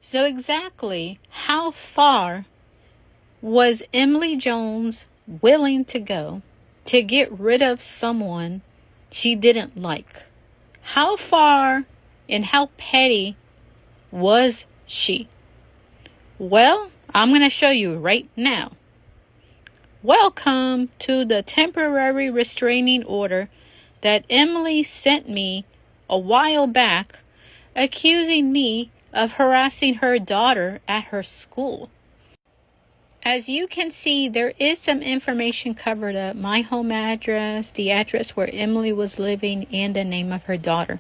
So exactly how far was Emily Jones willing to go to get rid of someone she didn't like? How far and how petty was she? Well, I'm going to show you right now. Welcome to the temporary restraining order that Emily sent me a while back, accusing me of harassing her daughter at her school. As you can see, there is some information covered up. My home address, the address where Emily was living, and the name of her daughter.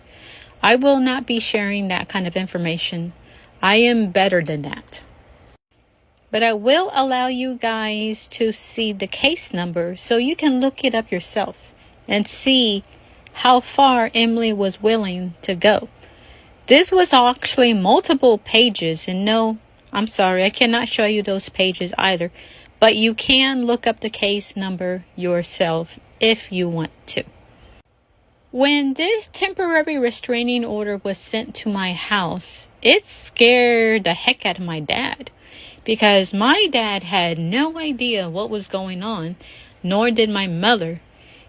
I will not be sharing that kind of information. I am better than that. But I will allow you guys to see the case number so you can look it up yourself and see how far Emily was willing to go. This was actually multiple pages, and no, I'm sorry, I cannot show you those pages either, but you can look up the case number yourself if you want to. When this temporary restraining order was sent to my house, it scared the heck out of my dad, because my dad had no idea what was going on, nor did my mother,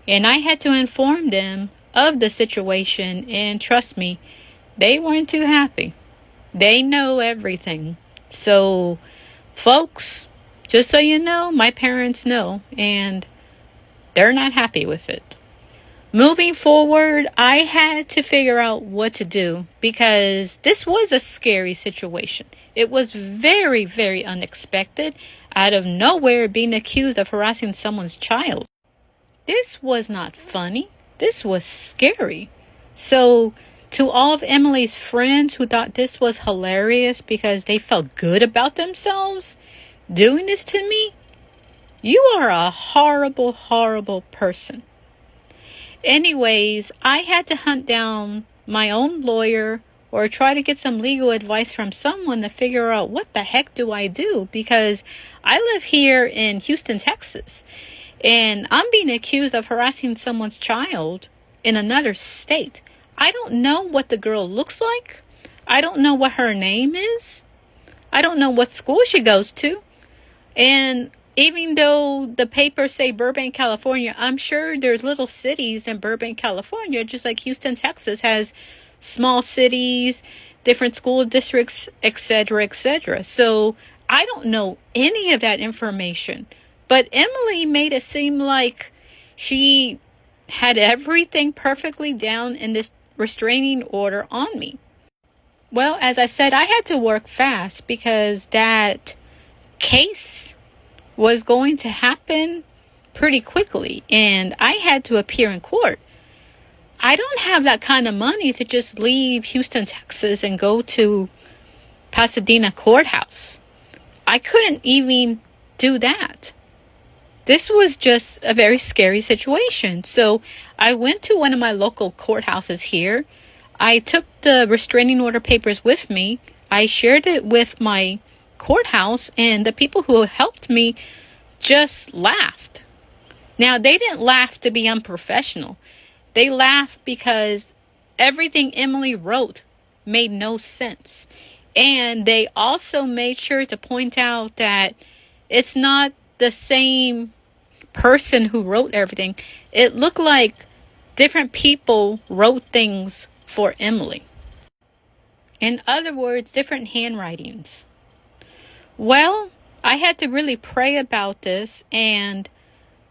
and I had to inform them of the situation, and trust me, they weren't too happy. They know everything. So, folks, just so you know, my parents know, and they're not happy with it. Moving forward, I had to figure out what to do because this was a scary situation. It was very, very unexpected, out of nowhere, being accused of harassing someone's child. This was not funny. This was scary. So, to all of Emily's friends who thought this was hilarious because they felt good about themselves doing this to me, you are a horrible, horrible person. Anyways, I had to hunt down my own lawyer or try to get some legal advice from someone to figure out what the heck do I do, because I live here in Houston, Texas, and I'm being accused of harassing someone's child in another state. I don't know what the girl looks like. I don't know what her name is. I don't know what school she goes to. And even though the papers say Burbank, California, I'm sure there's little cities in Burbank, California, just like Houston, Texas has small cities, different school districts, etc., etc. So I don't know any of that information. But Emily made it seem like she had everything perfectly down in this restraining order on me. Well, as I said, I had to work fast because that case was going to happen pretty quickly, and I had to appear in court. I don't have that kind of money to just leave Houston, Texas and go to Pasadena courthouse. I couldn't even do that. This was just a very scary situation. So I went to one of my local courthouses here. I took the restraining order papers with me. I shared it with my courthouse, and the people who helped me just laughed. Now, they didn't laugh to be unprofessional. They laughed because everything Emily wrote made no sense. And they also made sure to point out that it's not the same person who wrote everything. It looked like different people wrote things for Emily. In other words, different handwritings. Well, I had to really pray about this, and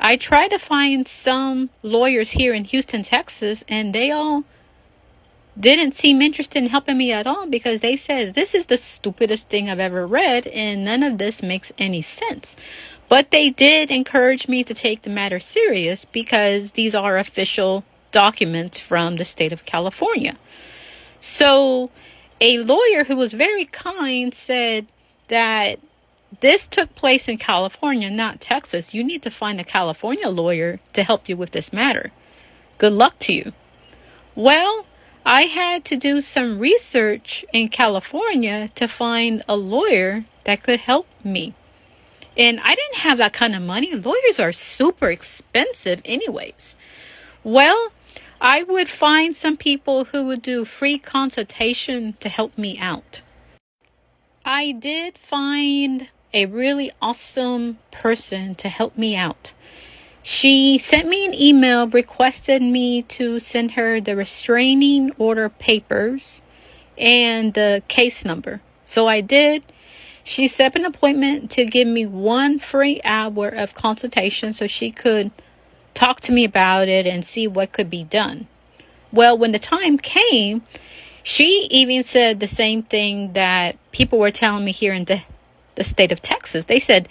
I tried to find some lawyers here in Houston, Texas, and they all didn't seem interested in helping me at all because they said, this is the stupidest thing I've ever read, and none of this makes any sense. But they did encourage me to take the matter serious because these are official documents from the state of California. So a lawyer who was very kind said that this took place in California, not Texas. You need to find a California lawyer to help you with this matter. Good luck to you. Well, I had to do some research in California to find a lawyer that could help me. And I didn't have that kind of money. Lawyers are super expensive anyways. Well, I would find some people who would do free consultation to help me out. I did find a really awesome person to help me out. She sent me an email, requested me to send her the restraining order papers and the case number. So I did. She set up an appointment to give me 1 free hour of consultation so she could talk to me about it and see what could be done. Well, when the time came, she even said the same thing that people were telling me here in the state of Texas. They said,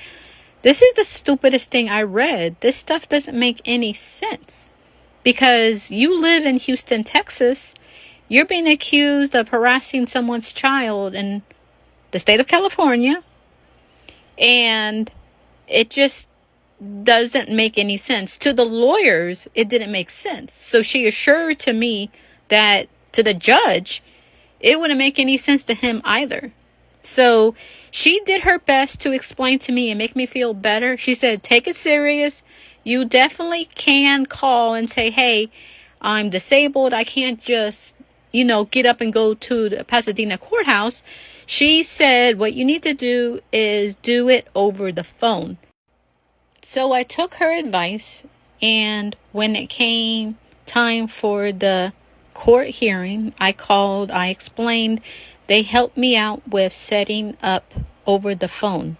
"This is the stupidest thing I read. This stuff doesn't make any sense. Because you live in Houston, Texas. You're being accused of harassing someone's child in the state of California. And it just doesn't make any sense." To the lawyers, it didn't make sense. So she assured to me that to the judge, it wouldn't make any sense to him either. So she did her best to explain to me and make me feel better. She said, "Take it serious. You definitely can call and say, 'Hey, I'm disabled. I can't just, get up and go to the Pasadena courthouse.'" She said, "What you need to do is do it over the phone." So I took her advice, and when it came time for the court hearing, I called, I explained. They helped me out with setting up over the phone.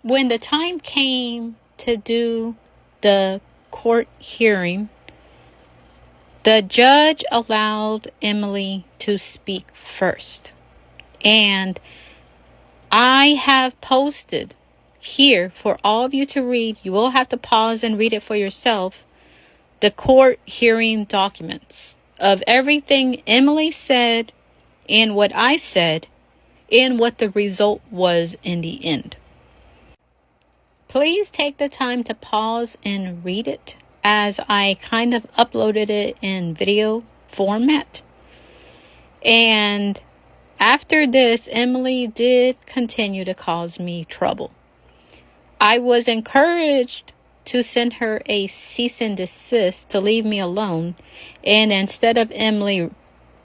When the time came to do the court hearing, the judge allowed Emily to speak first. And I have posted here for all of you to read. You will have to pause and read it for yourself. The court hearing documents of everything Emily said and what I said and what the result was in the end. Please take the time to pause and read it, as I kind of uploaded it in video format. And after this, Emily did continue to cause me trouble. I was encouraged to send her a cease and desist to leave me alone. And instead of Emily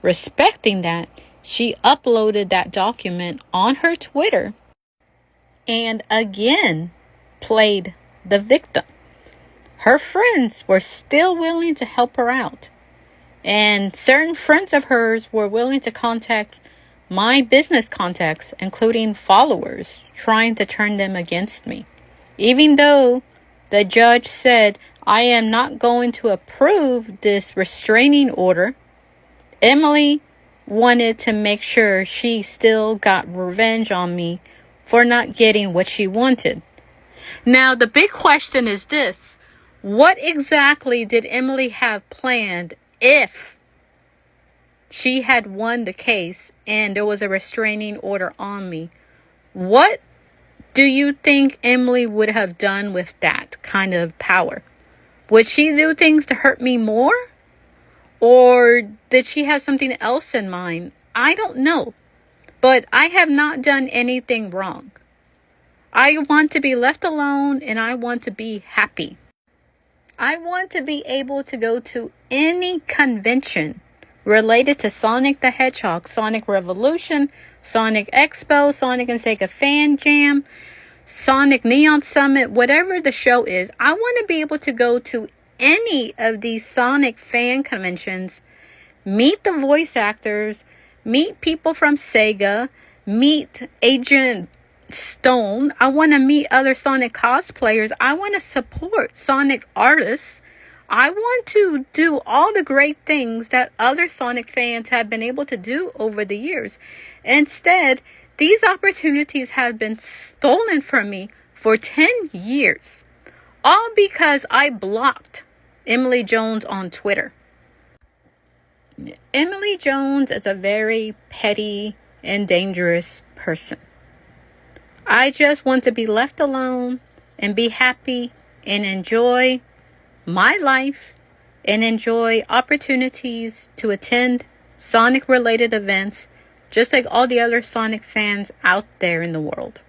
respecting that, she uploaded that document on her Twitter and again played the victim. Her friends were still willing to help her out. And certain friends of hers were willing to contact my business contacts, including followers, trying to turn them against me. Even though the judge said, "I am not going to approve this restraining order," Emily wanted to make sure she still got revenge on me for not getting what she wanted. Now, the big question is this: what exactly did Emily have planned if she had won the case and there was a restraining order on me? What do you think Emily would have done with that kind of power? Would she do things to hurt me more? Or did she have something else in mind? I don't know. But I have not done anything wrong. I want to be left alone and I want to be happy. I want to be able to go to any convention related to Sonic the Hedgehog, Sonic Revolution, Sonic Expo, Sonic and Sega Fan Jam, Sonic Neon Summit, whatever the show is. I want to be able to go to any of these Sonic fan conventions, meet the voice actors, meet people from Sega, meet Agent Stone. I want to meet other Sonic cosplayers. I want to support Sonic artists. I want to do all the great things that other Sonic fans have been able to do over the years. Instead, these opportunities have been stolen from me for 10 years. All because I blocked Emily Jones on Twitter. Emily Jones is a very petty and dangerous person. I just want to be left alone and be happy and enjoy my life and enjoy opportunities to attend Sonic related events just like all the other Sonic fans out there in the world.